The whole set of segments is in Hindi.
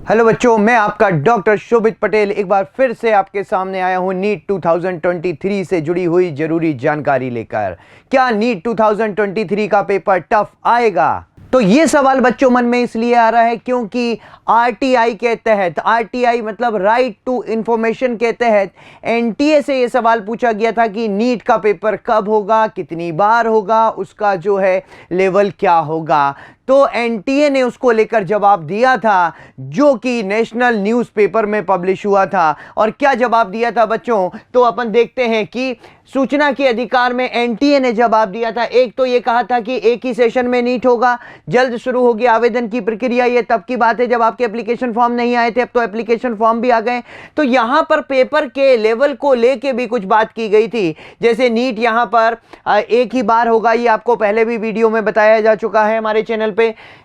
हेलो बच्चों, मैं आपका डॉक्टर शोभित पटेल एक बार फिर से आपके सामने आया हूं नीट 2023 से जुड़ी हुई जरूरी जानकारी लेकर। क्या नीट 2023 का पेपर टफ आएगा? तो ये सवाल बच्चों मन में इसलिए आ रहा है क्योंकि आरटीआई के तहत, आरटीआई मतलब राइट टू इंफॉर्मेशन के तहत एनटीए से ये सवाल पूछा गया था कि नीट का पेपर कब होगा, कितनी बार होगा, उसका जो है लेवल क्या होगा। तो एनटीए ने उसको लेकर जवाब दिया था जो कि नेशनल न्यूज़पेपर में पब्लिश हुआ था। और क्या जवाब दिया था बच्चों, तो अपन देखते हैं कि सूचना के अधिकार में एनटीए ने जवाब दिया था। एक तो ये कहा था कि एक ही सेशन में नीट होगा, जल्द शुरू होगी आवेदन की प्रक्रिया। ये तब की बात है जब आपके एप्लीकेशन फॉर्म नहीं आए थे, अब तो एप्लीकेशन फॉर्म भी आ गए। तो यहां पर पेपर के लेवल को लेके भी कुछ बात की गई थी, जैसे नीट यहां पर एक ही बार होगा। ये आपको पहले भी वीडियो में बताया जा चुका है हमारे चैनल पे।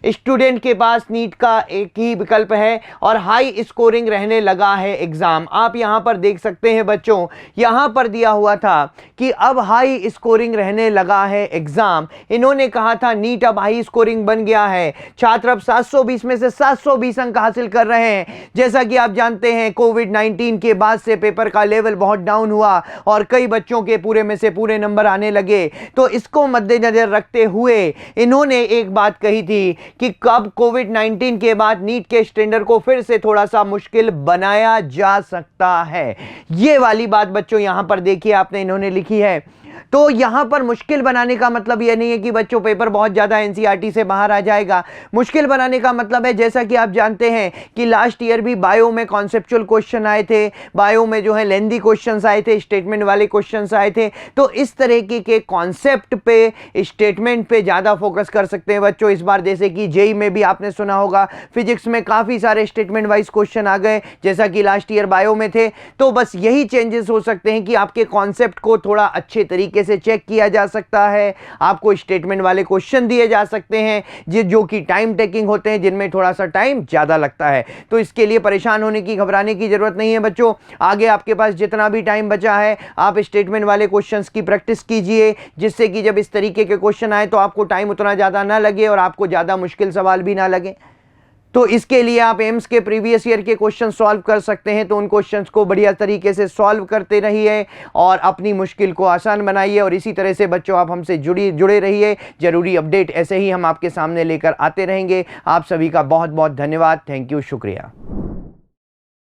स्टूडेंट के पास नीट का एक ही विकल्प है और हाई स्कोरिंग रहने लगा है एग्जाम। आप यहां पर देख सकते हैं बच्चों, यहां पर दिया हुआ था कि अब हाई स्कोरिंग रहने लगा है एग्जाम। इन्होंने कहा था नीट अब हाई स्कोरिंग बन गया है, छात्र अब 720 में से 720 अंक हासिल कर रहे हैं। जैसा कि आप जानते हैं कोविड-19 के बाद से पेपर का लेवल बहुत डाउन हुआ और कई बच्चों के पूरे में से पूरे नंबर आने लगे। तो इसको मद्देनजर रखते हुए इन्होंने एक बात कही थी कि कब कोविड-19 के बाद नीट के स्टैंडर्ड को फिर से थोड़ा सा मुश्किल बनाया जा सकता है। ये वाली बात बच्चों यहां पर देखिए आपने, इन्होंने लिखी है। तो यहां पर मुश्किल बनाने का मतलब यह नहीं है कि बच्चों पेपर बहुत ज्यादा एनसीईआरटी से बाहर आ जाएगा। मुश्किल बनाने का मतलब है, जैसा कि आप जानते हैं कि लास्ट ईयर भी बायो में कॉन्सेप्चुअल क्वेश्चन आए थे, बायो में जो है लेंथी क्वेश्चंस आए थे, स्टेटमेंट वाले क्वेश्चंस आए थे। तो इस तरह के कॉन्सेप्ट पे, स्टेटमेंट पे ज्यादा फोकस कर सकते हैं बच्चों इस बार। जैसे कि जेई में भी आपने सुना होगा, फिजिक्स में काफी सारे स्टेटमेंट वाइज क्वेश्चन आ गए जैसा कि लास्ट ईयर बायो में थे। तो बस यही चेंजेस हो सकते हैं कि आपके कॉन्सेप्ट को थोड़ा अच्छे तरीके से चेक किया जा सकता है, आपको स्टेटमेंट वाले क्वेश्चन दिए जा सकते हैं जो कि टाइम टेकिंग होते हैं, जिनमें थोड़ा सा टाइम ज्यादा लगता है। तो इसके लिए परेशान होने की, घबराने की जरूरत नहीं है बच्चों। आगे आपके पास जितना भी टाइम बचा है आप स्टेटमेंट वाले क्वेश्चंस की प्रैक्टिस कीजिए, जिससे कि जब इस तरीके के क्वेश्चन आए तो आपको टाइम उतना ज्यादा ना लगे और आपको ज्यादा मुश्किल सवाल भी ना लगे। तो इसके लिए आप एम्स के प्रीवियस ईयर के क्वेश्चन सॉल्व कर सकते हैं। तो उन क्वेश्चंस को बढ़िया तरीके से सॉल्व करते रहिए और अपनी मुश्किल को आसान बनाइए। और इसी तरह से बच्चों आप हमसे जुड़े रहिए। जरूरी अपडेट ऐसे ही हम आपके सामने लेकर आते रहेंगे। आप सभी का बहुत बहुत धन्यवाद। थैंक यू, शुक्रिया।